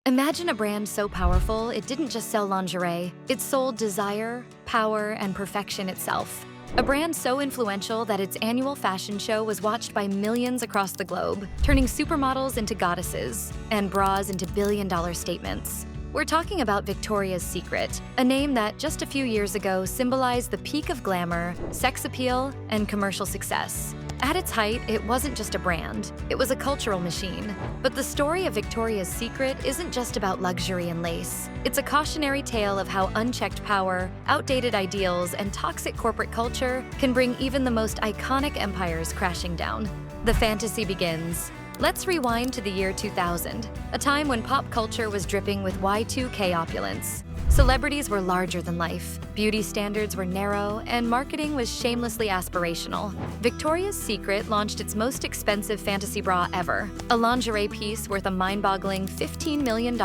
Imagine a brand so powerful it didn't just sell lingerie, it sold desire, power, and perfection itself. A brand so influential that its annual fashion show was watched by millions across the globe, turning supermodels into goddesses and bras into billion-dollar statements. We're talking about Victoria's Secret, a name that just a few years ago symbolized the peak of glamour, sex appeal, and commercial success. At its height, it wasn't just a brand, it was a cultural machine. But the story of Victoria's Secret isn't just about luxury and lace. It's a cautionary tale of how unchecked power, outdated ideals, and toxic corporate culture can bring even the most iconic empires crashing down. The fantasy begins. Let's rewind to the year 2000, a time when pop culture was dripping with Y2K opulence. Celebrities were larger than life, beauty standards were narrow, and marketing was shamelessly aspirational. Victoria's Secret launched its most expensive fantasy bra ever, a lingerie piece worth a mind-boggling $15 million,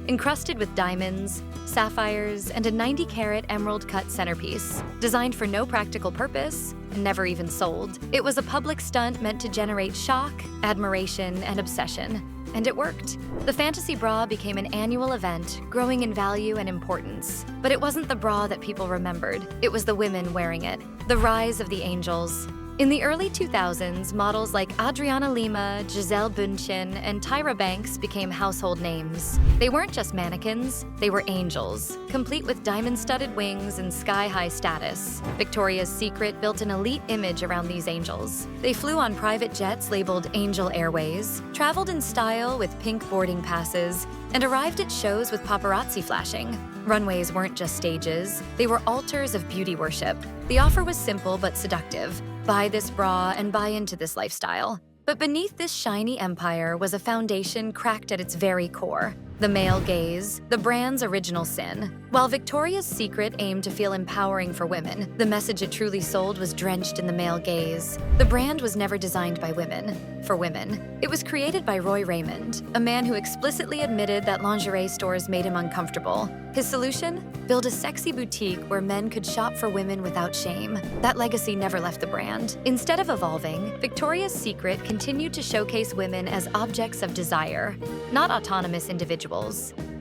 encrusted with diamonds, sapphires, and a 90-carat emerald-cut centerpiece. Designed for no practical purpose, and never even sold, it was a public stunt meant to generate shock, admiration, and obsession. And it worked. The fantasy bra became an annual event, growing in value and importance. But it wasn't the bra that people remembered, it was the women wearing it. The rise of the angels. In the early 2000s, models like Adriana Lima, Gisele Bündchen, and Tyra Banks became household names. They weren't just mannequins, they were angels, complete with diamond-studded wings and sky-high status. Victoria's Secret built an elite image around these angels. They flew on private jets labeled Angel Airways, traveled in style with pink boarding passes, and arrived at shows with paparazzi flashing. Runways weren't just stages, they were altars of beauty worship. The offer was simple but seductive. Buy this bra and buy into this lifestyle. But beneath this shiny empire was a foundation cracked at its very core. The male gaze, the brand's original sin. While Victoria's Secret aimed to feel empowering for women, the message it truly sold was drenched in the male gaze. The brand was never designed by women, for women. It was created by Roy Raymond, a man who explicitly admitted that lingerie stores made him uncomfortable. His solution? Build a sexy boutique where men could shop for women without shame. That legacy never left the brand. Instead of evolving, Victoria's Secret continued to showcase women as objects of desire, not autonomous individuals.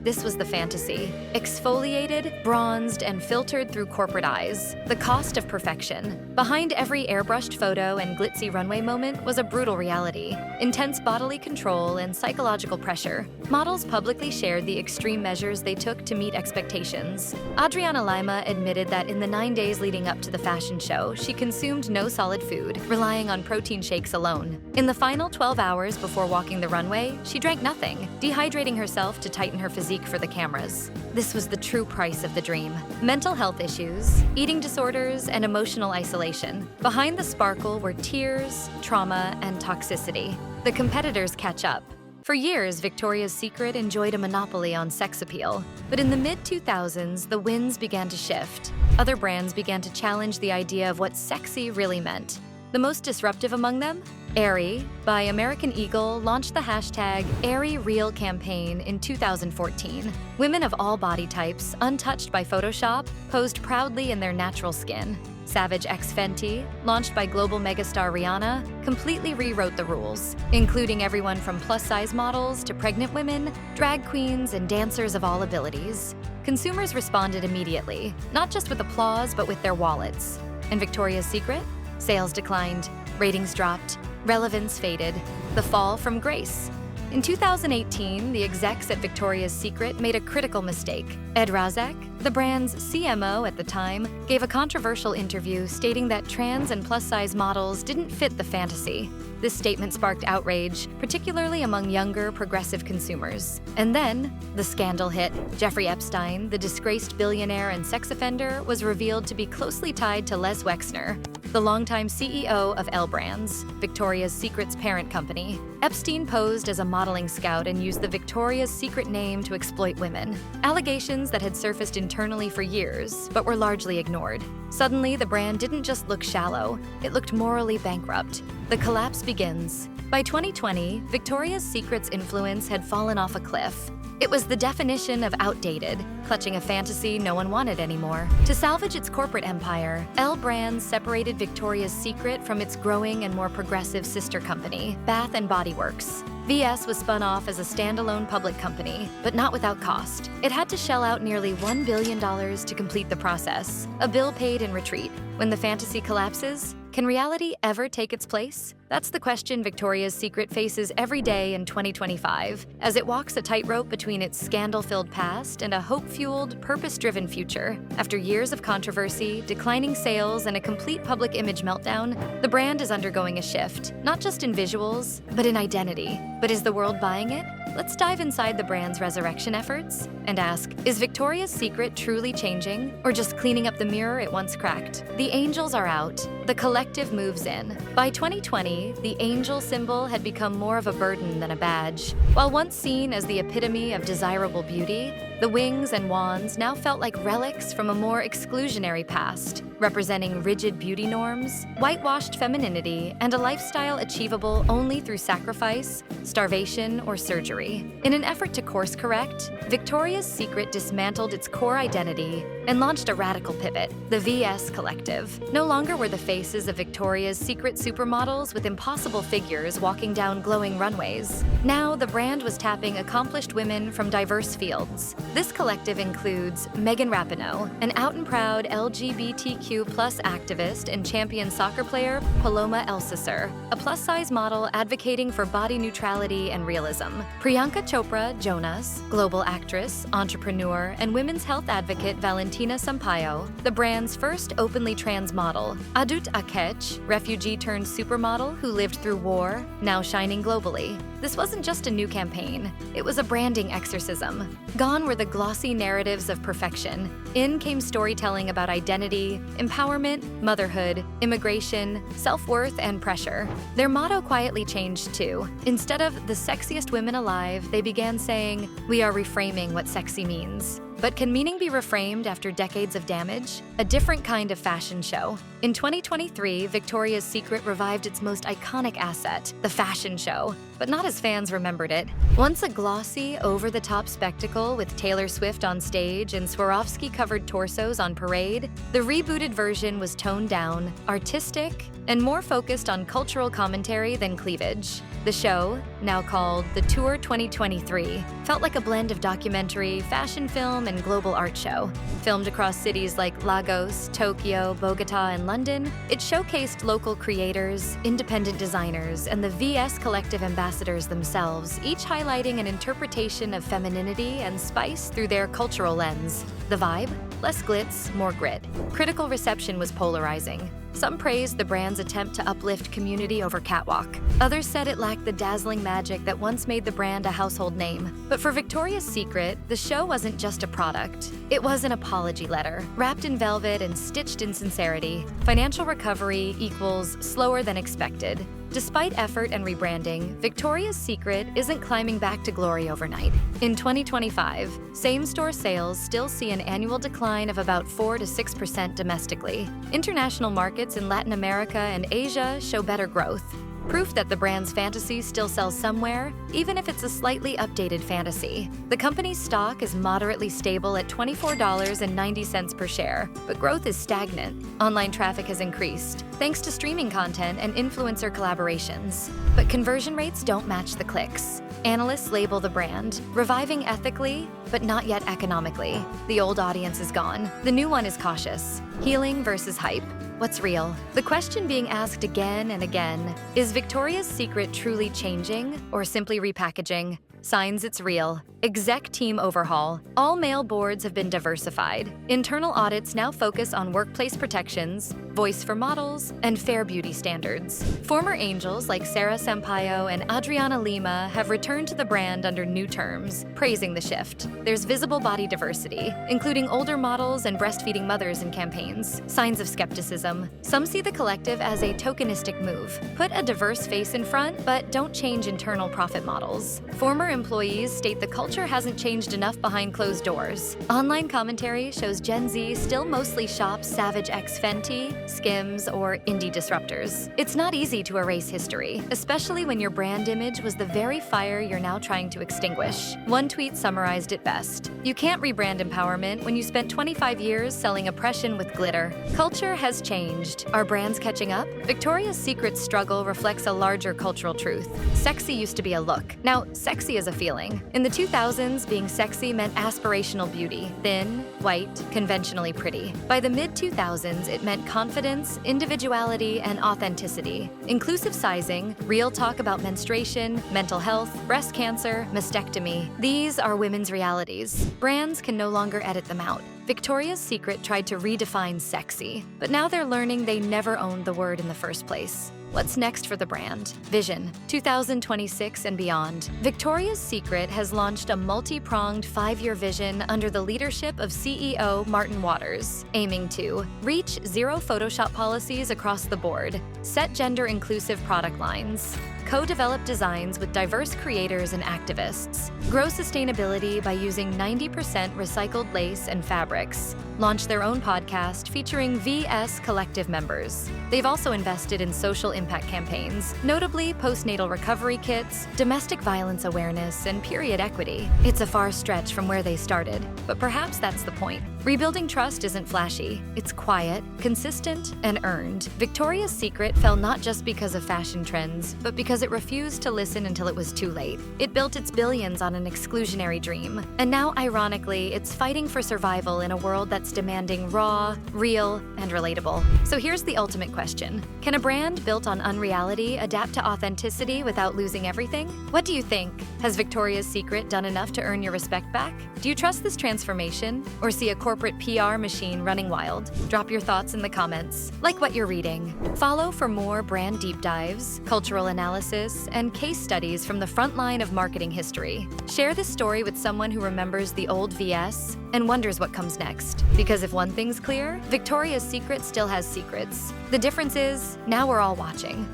This was the fantasy. Exfoliated, bronzed, and filtered through corporate eyes. The cost of perfection. Behind every airbrushed photo and glitzy runway moment was a brutal reality. Intense bodily control and psychological pressure. Models publicly shared the extreme measures they took to meet expectations. Adriana Lima admitted that in the 9 days leading up to the fashion show, she consumed no solid food, relying on protein shakes alone. In the final 12 hours before walking the runway, she drank nothing, dehydrating herself to tighten her physique for the cameras. This was the true price of the dream. Mental health issues, eating disorders, and emotional isolation. Behind the sparkle were tears, trauma, and toxicity. The competitors catch up. For years, Victoria's Secret enjoyed a monopoly on sex appeal. But in the mid-2000s, the winds began to shift. Other brands began to challenge the idea of what sexy really meant. The most disruptive among them? Aerie, by American Eagle, launched the hashtag #AerieReal campaign in 2014. Women of all body types, untouched by Photoshop, posed proudly in their natural skin. Savage x Fenty, launched by global megastar Rihanna, completely rewrote the rules, including everyone from plus-size models to pregnant women, drag queens, and dancers of all abilities. Consumers responded immediately, not just with applause, but with their wallets. And Victoria's Secret? Sales declined, ratings dropped, relevance faded, the fall from grace. In 2018, the execs at Victoria's Secret made a critical mistake. Ed Razek, the brand's CMO at the time, gave a controversial interview stating that trans and plus-size models didn't fit the fantasy. This statement sparked outrage, particularly among younger, progressive consumers. And then, the scandal hit. Jeffrey Epstein, the disgraced billionaire and sex offender, was revealed to be closely tied to Les Wexner, the longtime CEO of L Brands, Victoria's Secret's parent company. Epstein posed as a modeling scout and used the Victoria's Secret name to exploit women. Allegations that had surfaced internally for years, but were largely ignored. Suddenly, the brand didn't just look shallow, it looked morally bankrupt. The collapse begins. By 2020, Victoria's Secret's influence had fallen off a cliff. It was the definition of outdated, clutching a fantasy no one wanted anymore. To salvage its corporate empire, L Brands separated Victoria's Secret from its growing and more progressive sister company, Bath & Body Works. VS was spun off as a standalone public company, but not without cost. It had to shell out nearly $1 billion to complete the process, a bill paid in retreat. When the fantasy collapses, can reality ever take its place? That's the question Victoria's Secret faces every day in 2025, as it walks a tightrope between its scandal-filled past and a hope-fueled, purpose-driven future. After years of controversy, declining sales, and a complete public image meltdown, the brand is undergoing a shift, not just in visuals, but in identity. But is the world buying it? Let's dive inside the brand's resurrection efforts and ask, is Victoria's Secret truly changing, or just cleaning up the mirror it once cracked? The angels are out. The collective moves in. By 2020, the angel symbol had become more of a burden than a badge. While once seen as the epitome of desirable beauty, the wings and wands now felt like relics from a more exclusionary past, representing rigid beauty norms, whitewashed femininity, and a lifestyle achievable only through sacrifice, starvation, or surgery. In an effort to course correct, Victoria's Secret dismantled its core identity and launched a radical pivot, the VS Collective. No longer were the faces of Victoria's Secret supermodels with impossible figures walking down glowing runways. Now, the brand was tapping accomplished women from diverse fields. This collective includes Megan Rapinoe, an out-and-proud LGBTQ+ activist and champion soccer player, Paloma Elsesser, a plus-size model advocating for body neutrality and realism, Priyanka Chopra Jonas, global actress, entrepreneur, and women's health advocate Valentina Sampaio, the brand's first openly trans model, Adut Akech, refugee-turned-supermodel who lived through war, now shining globally. This wasn't just a new campaign, it was a branding exorcism. Gone were the glossy narratives of perfection. In came storytelling about identity, empowerment, motherhood, immigration, self-worth, and pressure. Their motto quietly changed too. Instead of "the sexiest women alive," they began saying, "We are reframing what sexy means." But can meaning be reframed after decades of damage? A different kind of fashion show. In 2023, Victoria's Secret revived its most iconic asset, the fashion show, but not as fans remembered it. Once a glossy, over-the-top spectacle with Taylor Swift on stage and Swarovski-covered torsos on parade, the rebooted version was toned down, artistic, and more focused on cultural commentary than cleavage. The show, now called The Tour 2023, felt like a blend of documentary, fashion film, and global art show. Filmed across cities like Lagos, Tokyo, Bogota, and London, it showcased local creators, independent designers, and the VS Collective ambassadors themselves, each highlighting an interpretation of femininity and spice through their cultural lens. The vibe? Less glitz, more grit. Critical reception was polarizing. Some praised the brand's attempt to uplift community over catwalk. Others said it lacked the dazzling magic that once made the brand a household name. But for Victoria's Secret, the show wasn't just a product. It was an apology letter, wrapped in velvet and stitched in sincerity. Financial recovery equals slower than expected. Despite effort and rebranding, Victoria's Secret isn't climbing back to glory overnight. In 2025, same-store sales still see an annual decline of about 4 to 6% domestically. International markets in Latin America and Asia show better growth. Proof that the brand's fantasy still sells somewhere, even if it's a slightly updated fantasy. The company's stock is moderately stable at $24.90 per share, but growth is stagnant. Online traffic has increased, thanks to streaming content and influencer collaborations. But conversion rates don't match the clicks. Analysts label the brand, reviving ethically, but not yet economically. The old audience is gone. The new one is cautious. Healing versus hype. What's real? The question being asked again and again, is Victoria's Secret truly changing or simply repackaging? Signs it's real. Exec team overhaul. All male boards have been diversified. Internal audits now focus on workplace protections, voice for models, and fair beauty standards. Former angels like Sarah Sampaio and Adriana Lima have returned to the brand under new terms, praising the shift. There's visible body diversity, including older models and breastfeeding mothers in campaigns. Signs of skepticism. Some see the collective as a tokenistic move. Put a diverse face in front, but don't change internal profit models. Former employees state the culture hasn't changed enough behind closed doors. Online commentary shows Gen Z still mostly shops Savage X Fenty, Skims, or indie disruptors. It's not easy to erase history, especially when your brand image was the very fire you're now trying to extinguish. One tweet summarized it best. You can't rebrand empowerment when you spent 25 years selling oppression with glitter. Culture has changed. Are brands catching up? Victoria's Secret's struggle reflects a larger cultural truth. Sexy used to be a look. Now, sexy is a feeling. In the 2000s, being sexy meant aspirational beauty, thin, white, conventionally pretty. By the mid-2000s, it meant confidence, individuality, and authenticity. Inclusive sizing, real talk about menstruation, mental health, breast cancer, mastectomy. These are women's realities. Brands can no longer edit them out. Victoria's Secret tried to redefine sexy, but now they're learning they never owned the word in the first place. What's next for the brand? Vision, 2026 and beyond. Victoria's Secret has launched a multi-pronged 5-year vision under the leadership of CEO Martin Waters, aiming to reach zero Photoshop policies across the board, set gender-inclusive product lines, co-develop designs with diverse creators and activists, grow sustainability by using 90% recycled lace and fabrics, launch their own podcast featuring VS Collective members. They've also invested in social impact campaigns, notably postnatal recovery kits, domestic violence awareness, and period equity. It's a far stretch from where they started, but perhaps that's the point. Rebuilding trust isn't flashy. It's quiet, consistent, and earned. Victoria's Secret fell not just because of fashion trends, but because it refused to listen until it was too late. It built its billions on an exclusionary dream. And now, ironically, it's fighting for survival in a world that's demanding raw, real, and relatable. So here's the ultimate question. Can a brand built on unreality adapt to authenticity without losing everything? What do you think? Has Victoria's Secret done enough to earn your respect back? Do you trust this transformation, or see a corporate PR machine running wild? Drop your thoughts in the comments. Like what you're reading. Follow for more brand deep dives, cultural analysis, and case studies from the front line of marketing history. Share this story with someone who remembers the old VS and wonders what comes next. Because if one thing's clear, Victoria's Secret still has secrets. The difference is, now we're all watching.